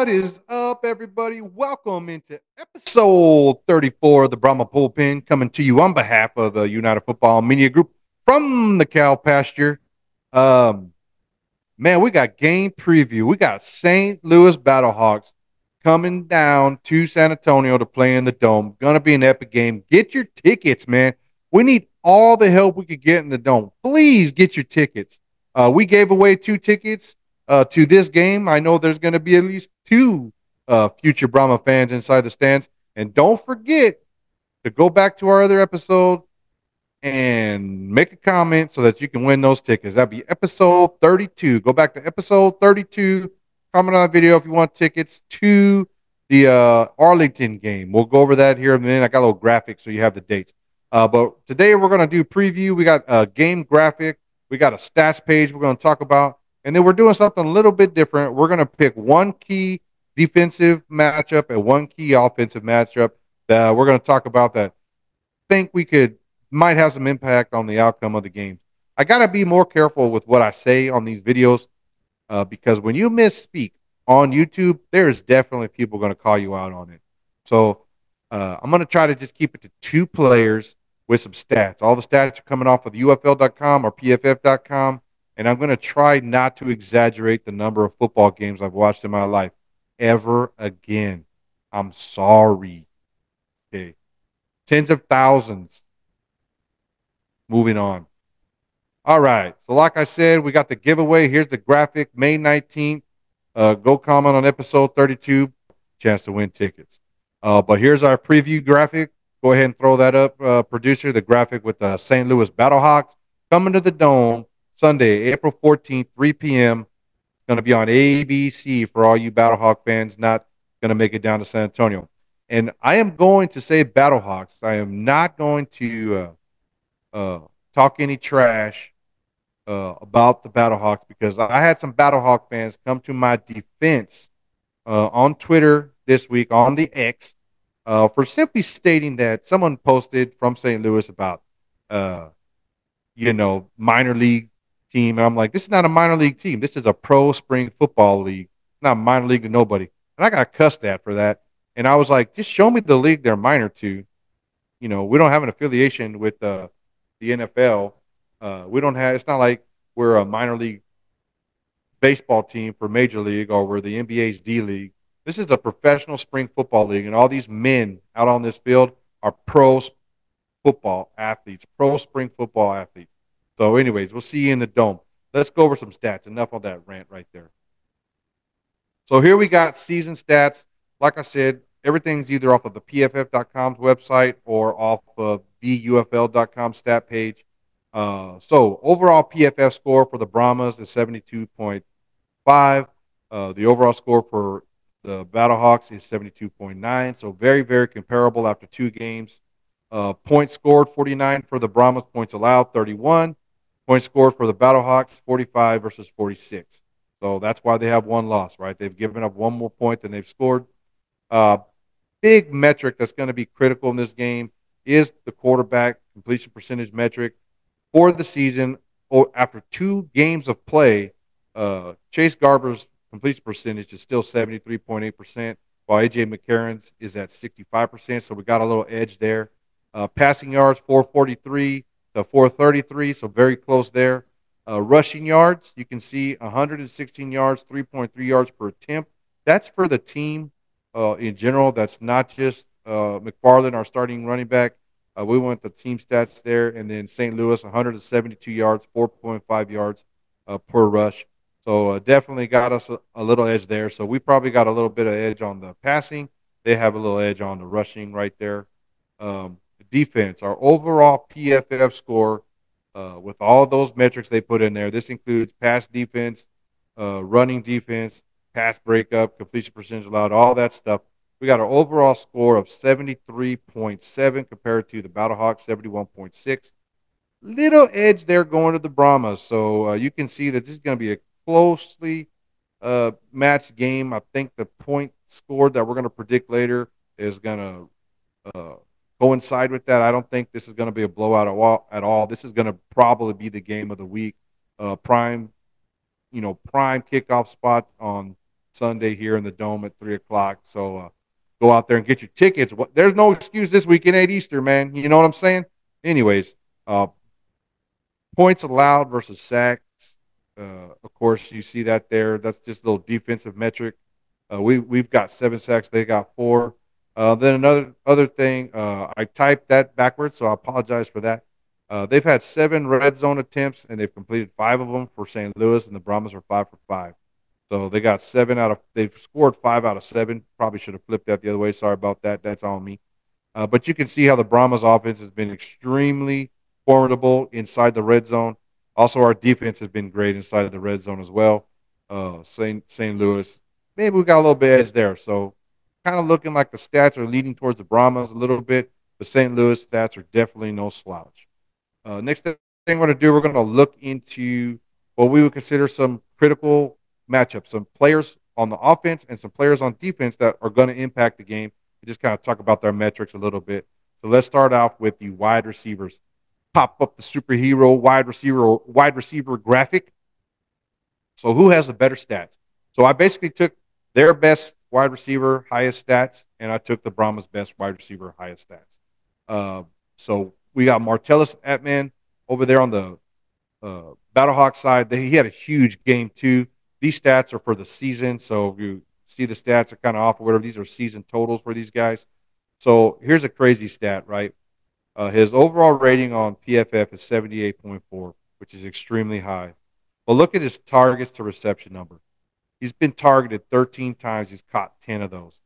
What is up, everybody? Welcome into episode 34 of the Brahma Bullpen, coming to you on behalf of the United Football Media Group from the cow pasture. Um, Man, we got game preview. We got St. Louis Battlehawks coming down to San Antonio to play in the Dome. Gonna be an epic game. Get your tickets, man. We need all the help we could get in the Dome. Please get your tickets. We gave away 2 tickets to this game. I know there's going to be at least 2 future Brahma fans inside the stands. And don't forget to go back to our other episode and make a comment so that you can win those tickets. That'd be episode 32. Go back to episode 32. Comment on the video if you want tickets to the Arlington game. We'll go over that here in a minute. I got a little graphic so you have the dates. But today we're going to do preview. We got a game graphic. We got a stats page we're going to talk about. And then we're doing something a little bit different. We're going to pick one key defensive matchup and one key offensive matchup that we're going to talk about that think we could might have some impact on the outcome of the game. I got to be more careful with what I say on these videos because when you misspeak on YouTube, there's definitely people going to call you out on it. So I'm going to try to just keep it to 2 players with some stats. All the stats are coming off of UFL.com or PFF.com, and I'm going to try not to exaggerate the number of football games I've watched in my life ever again. I'm sorry. Okay. Tens of thousands. Moving on. All right. So like I said, we got the giveaway. Here's the graphic, May 19th. Go comment on episode 32. Chance to win tickets. But here's our preview graphic. Go ahead and throw that up, producer, the graphic with the St. Louis Battlehawks coming to the Dome Sunday, April 14th, 3 p.m. It's going to be on ABC for all you Battlehawk fans not going to make it down to San Antonio. And I am going to say Battlehawks. I am not going to talk any trash about the Battlehawks because I had some Battlehawk fans come to my defense on Twitter this week on the X for simply stating that someone posted from St. Louis about, minor league team. And I'm like, this is not a minor league team. This is a pro spring football league, not minor league to nobody. And I got cussed at for that. And I was like, just show me the league they're minor to. You know, we don't have an affiliation with the NFL. We don't have. It's not like we're a minor league baseball team for Major League or we're the NBA's D League. This is a professional spring football league, and all these men out on this field are pro football athletes, pro spring football athletes. So, anyways, we'll see you in the Dome. Let's go over some stats. Enough of that rant right there. So here we got season stats. Like I said, everything's either off of the PFF.com's website or off of the UFL.com stat page. So overall PFF score for the Brahmas is 72.5. The overall score for the Battlehawks is 72.9. So very, very comparable after 2 games. Points scored 49 for the Brahmas. Points allowed 31. Points scored for the Battlehawks 45 versus 46. So that's why they have 1 loss, right? They've given up 1 more point than they've scored. Big metric that's going to be critical in this game is the quarterback completion percentage metric for the season. Or after 2 games of play, Chase Garber's completion percentage is still 73.8%, while A.J. McCarron's is at 65%. So we got a little edge there. Passing yards, 443 to 433, so very close there. Rushing yards, you can see 116 yards, 3.3 yards per attempt. That's for the team in general. That's not just McFarland, our starting running back. We went the team stats there. And then St. Louis, 172 yards, 4.5 yards per rush. So definitely got us a little edge there. So we probably got a little bit of edge on the passing. They have a little edge on the rushing right there. Defense, our overall PFF score with all those metrics they put in there. This includes pass defense, running defense, pass breakup, completion percentage allowed, all that stuff. We got an overall score of 73.7 compared to the Battlehawks, 71.6. Little edge there going to the Brahmas. So you can see that this is going to be a closely matched game. I think the point scored that we're going to predict later is going to coincide with that. I don't think this is going to be a blowout at all. This is going to probably be the game of the week. Prime kickoff spot on Sunday here in the Dome at 3 o'clock. So go out there and get your tickets. There's no excuse this weekend at Easter, man. You know what I'm saying? Anyways, uh, points allowed versus sacks. Of course, you see that there. That's just a little defensive metric. We've got 7 sacks. They got 4. Then another other thing, I typed that backwards, so I apologize for that. They've had 7 red zone attempts, and they've completed 5 of them for St. Louis, and the Brahmas are 5 for 5. So they got 7 out of. They've scored 5 out of 7. Probably should have flipped that the other way. Sorry about that. That's on me. But you can see how the Brahmas offense has been extremely formidable inside the red zone. Also, our defense has been great inside the red zone as well. St. Louis, maybe we got a little bit edge there. So kind of looking like the stats are leading towards the Brahmas a little bit. The St. Louis stats are definitely no slouch. Next thing we're going to do, we're going to look into what we would consider some critical matchups, some players on the offense and some players on defense that are going to impact the game. We just kind of talk about their metrics a little bit. So let's start off with the wide receivers. Pop up the superhero wide receiver graphic. So who has the better stats? So I basically took their best wide receiver, highest stats, and I took the Brahmas' best wide receiver, highest stats. So we got Martellus Atman over there on the Battlehawk side. He had a huge game too. These stats are for the season, so you see the stats are kind of off or whatever. These are season totals for these guys. So here's a crazy stat, right? His overall rating on PFF is 78.4, which is extremely high. But look at his targets to reception number. He's been targeted 13 times. He's caught 10 of those.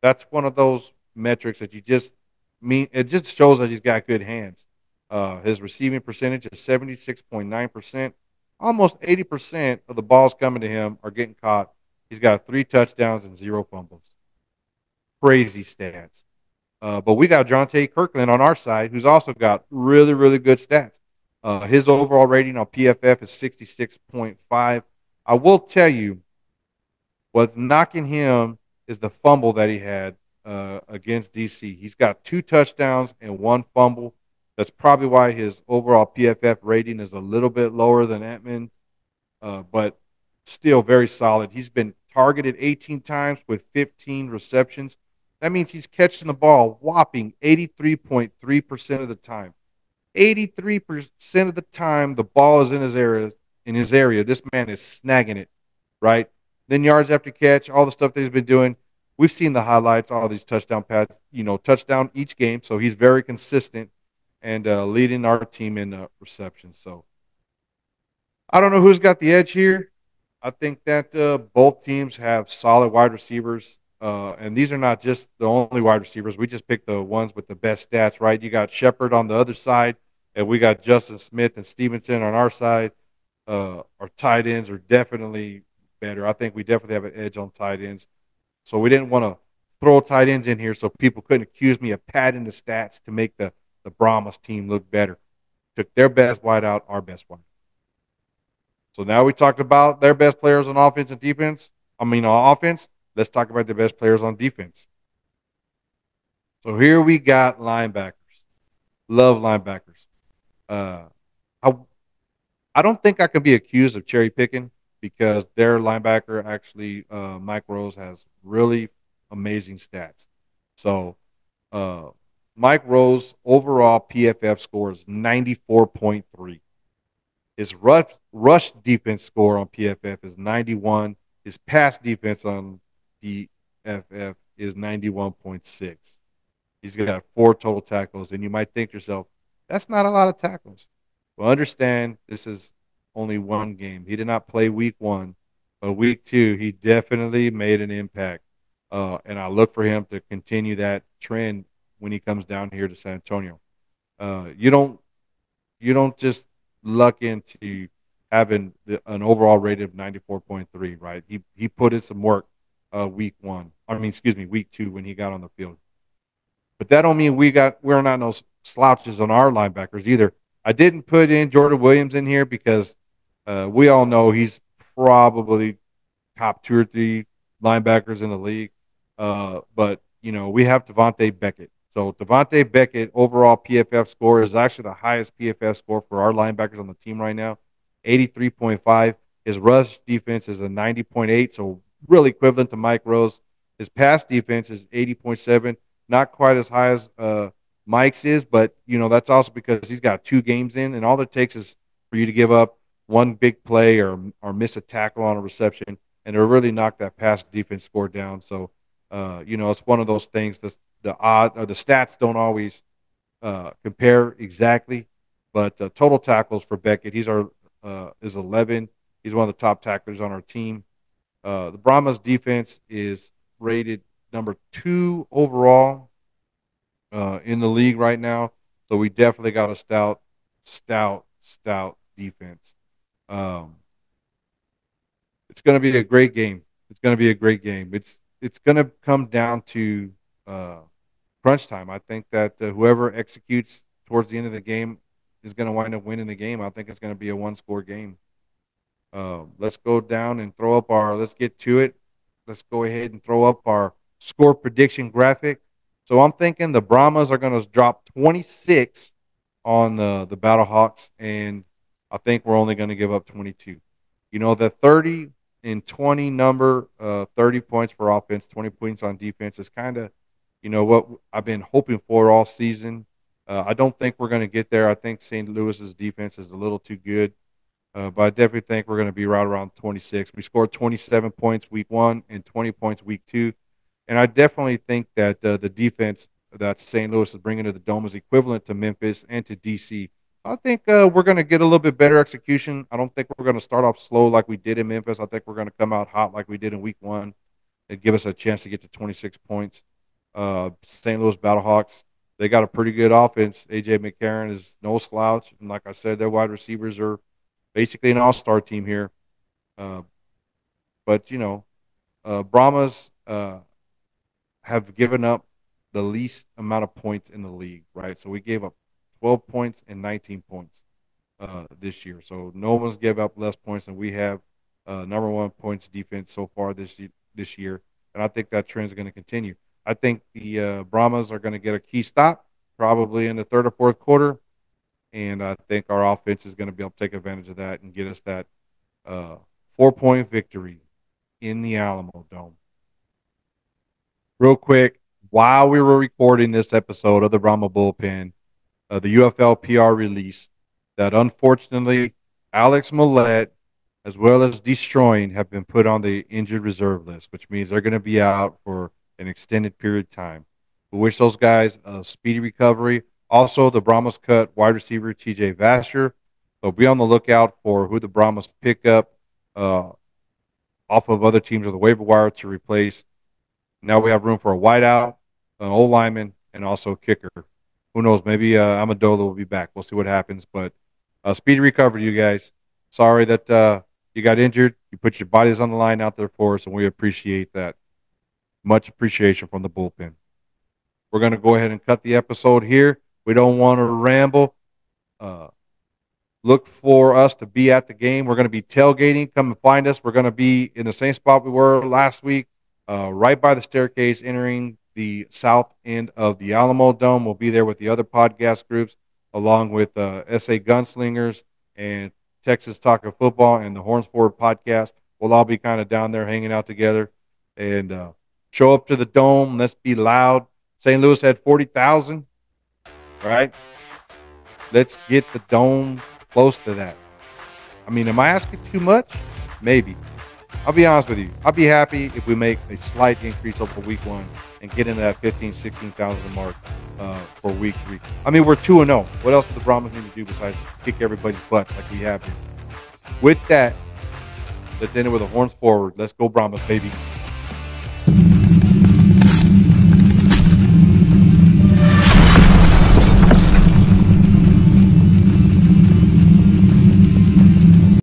That's one of those metrics that it just shows that he's got good hands. His receiving percentage is 76.9%. Almost 80% of the balls coming to him are getting caught. He's got 3 touchdowns and 0 fumbles. Crazy stats. But we got Jonte Kirkland on our side, who's also got really, really good stats. His overall rating on PFF is 66.5. I will tell you, what's knocking him is the fumble that he had against DC. He's got 2 touchdowns and 1 fumble. That's probably why his overall PFF rating is a little bit lower than Atman, but still very solid. He's been targeted 18 times with 15 receptions. That means he's catching the ball whopping 83.3% of the time. 83% of the time the ball is in his area. This man is snagging it, right? Then yards after catch, all the stuff that he's been doing. We've seen the highlights, all these touchdown pads, touchdown each game. So he's very consistent and leading our team in reception. So I don't know who's got the edge here. I think that both teams have solid wide receivers. And these are not just the only wide receivers. We just picked the ones with the best stats, right? You got Shepard on the other side, and we got Justin Smith and Stevenson on our side. Our tight ends are definitely better. I think we definitely have an edge on tight ends. So we didn't want to throw tight ends in here so people couldn't accuse me of padding the stats to make the Brahmas team look better. Took their best wide out, our best wide. So now we talked about their best players on offense and defense. On offense. Let's talk about the best players on defense. So here we got linebackers. Love linebackers. I don't think I can be accused of cherry picking because their linebacker actually, Mike Rose, has really amazing stats. So Mike Rose overall PFF score is 94.3. His rush defense score on PFF is 91. His pass defense on PFF is 91.6. He's got 4 total tackles, and you might think to yourself, that's not a lot of tackles. Well, understand this is only one game. He did not play week 1, but week 2 he definitely made an impact, and I look for him to continue that trend when he comes down here to San Antonio. You don't just luck into having an overall rate of 94.3, right? He put in some work week 2 when he got on the field. But that don't mean we're not no slouches on our linebackers either. I didn't put in Jordan Williams in here because we all know he's probably top 2 or 3 linebackers in the league. But we have Devonte Becket. So Devonte Becket overall PFF score is actually the highest PFF score for our linebackers on the team right now, 83.5. His rush defense is a 90.8, so really equivalent to Mike Rose. His pass defense is 80.7, not quite as high as Mike's is, but that's also because he's got 2 games in, and all it takes is for you to give up one big play or miss a tackle on a reception, and it'll really knock that pass defense score down. So, it's one of those things. The odd or the stats don't always compare exactly, but total tackles for Becket, is 11. He's one of the top tacklers on our team. The Brahmas defense is rated number 2 overall in the league right now. So we definitely got a stout defense. Um, it's going to be a great game. It's going to be a great game. It's going to come down to uh, crunch time. I think that whoever executes towards the end of the game is going to wind up winning the game. I think it's going to be a one-score game. Let's go down and let's get to it. Let's go ahead and throw up our score prediction graphic. So I'm thinking the Brahmas are going to drop 26 on the Battlehawks, and I think we're only going to give up 22. The 30 and 20 number, 30 points for offense, 20 points on defense is kind of, what I've been hoping for all season. I don't think we're going to get there. I think St. Louis's defense is a little too good. But I definitely think we're going to be right around 26. We scored 27 points week 1 and 20 points week 2. And I definitely think that the defense that St. Louis is bringing to the Dome is equivalent to Memphis and to D.C. I think we're going to get a little bit better execution. I don't think we're going to start off slow like we did in Memphis. I think we're going to come out hot like we did in week 1 and give us a chance to get to 26 points. St. Louis Battlehawks, they got a pretty good offense. A.J. McCarron is no slouch. And like I said, their wide receivers are basically an all-star team here. But Brahmas have given up the least amount of points in the league, right? So we gave up 12 points and 19 points this year. So no one's gave up less points than we have. Number 1 points defense so far this year. And I think that trend is going to continue. I think the Brahmas are going to get a key stop probably in the third or fourth quarter. And I think our offense is going to be able to take advantage of that and get us that 4-point victory in the Alamo Dome. Real quick, while we were recording this episode of the Brahma Bullpen, the UFL PR released that unfortunately Alex Millette as well as Destroying have been put on the injured reserve list, which means they're going to be out for an extended period of time. We wish those guys a speedy recovery. Also, the Brahmas cut wide receiver T.J. Vasher. So be on the lookout for who the Brahmas pick up off of other teams of the waiver wire to replace. Now we have room for a wideout, an old lineman, and also a kicker. Who knows? Maybe Amendola will be back. We'll see what happens. But speedy recovery, you guys. Sorry that you got injured. You put your bodies on the line out there for us, and we appreciate that. Much appreciation from the bullpen. We're going to go ahead and cut the episode here. We don't want to ramble. Look for us to be at the game. We're going to be tailgating. Come and find us. We're going to be in the same spot we were last week, right by the staircase entering the south end of the Alamo Dome. We'll be there with the other podcast groups, along with SA Gunslingers and Texas Talking Football and the Horns Forward podcast. We'll all be kind of down there hanging out together. And show up to the Dome. Let's be loud. St. Louis had 40,000. Right? Let's get the Dome close to that. I mean, am I asking too much? Maybe. I'll be honest with you. I'll be happy if we make a slight increase over week 1 and get into that 15,000, 16,000 mark for week 3. I mean, we're 2-0. What else do the Brahmas need to do besides kick everybody's butt like we have been? With that, let's end it with a Horns Forward. Let's go Brahmas, baby.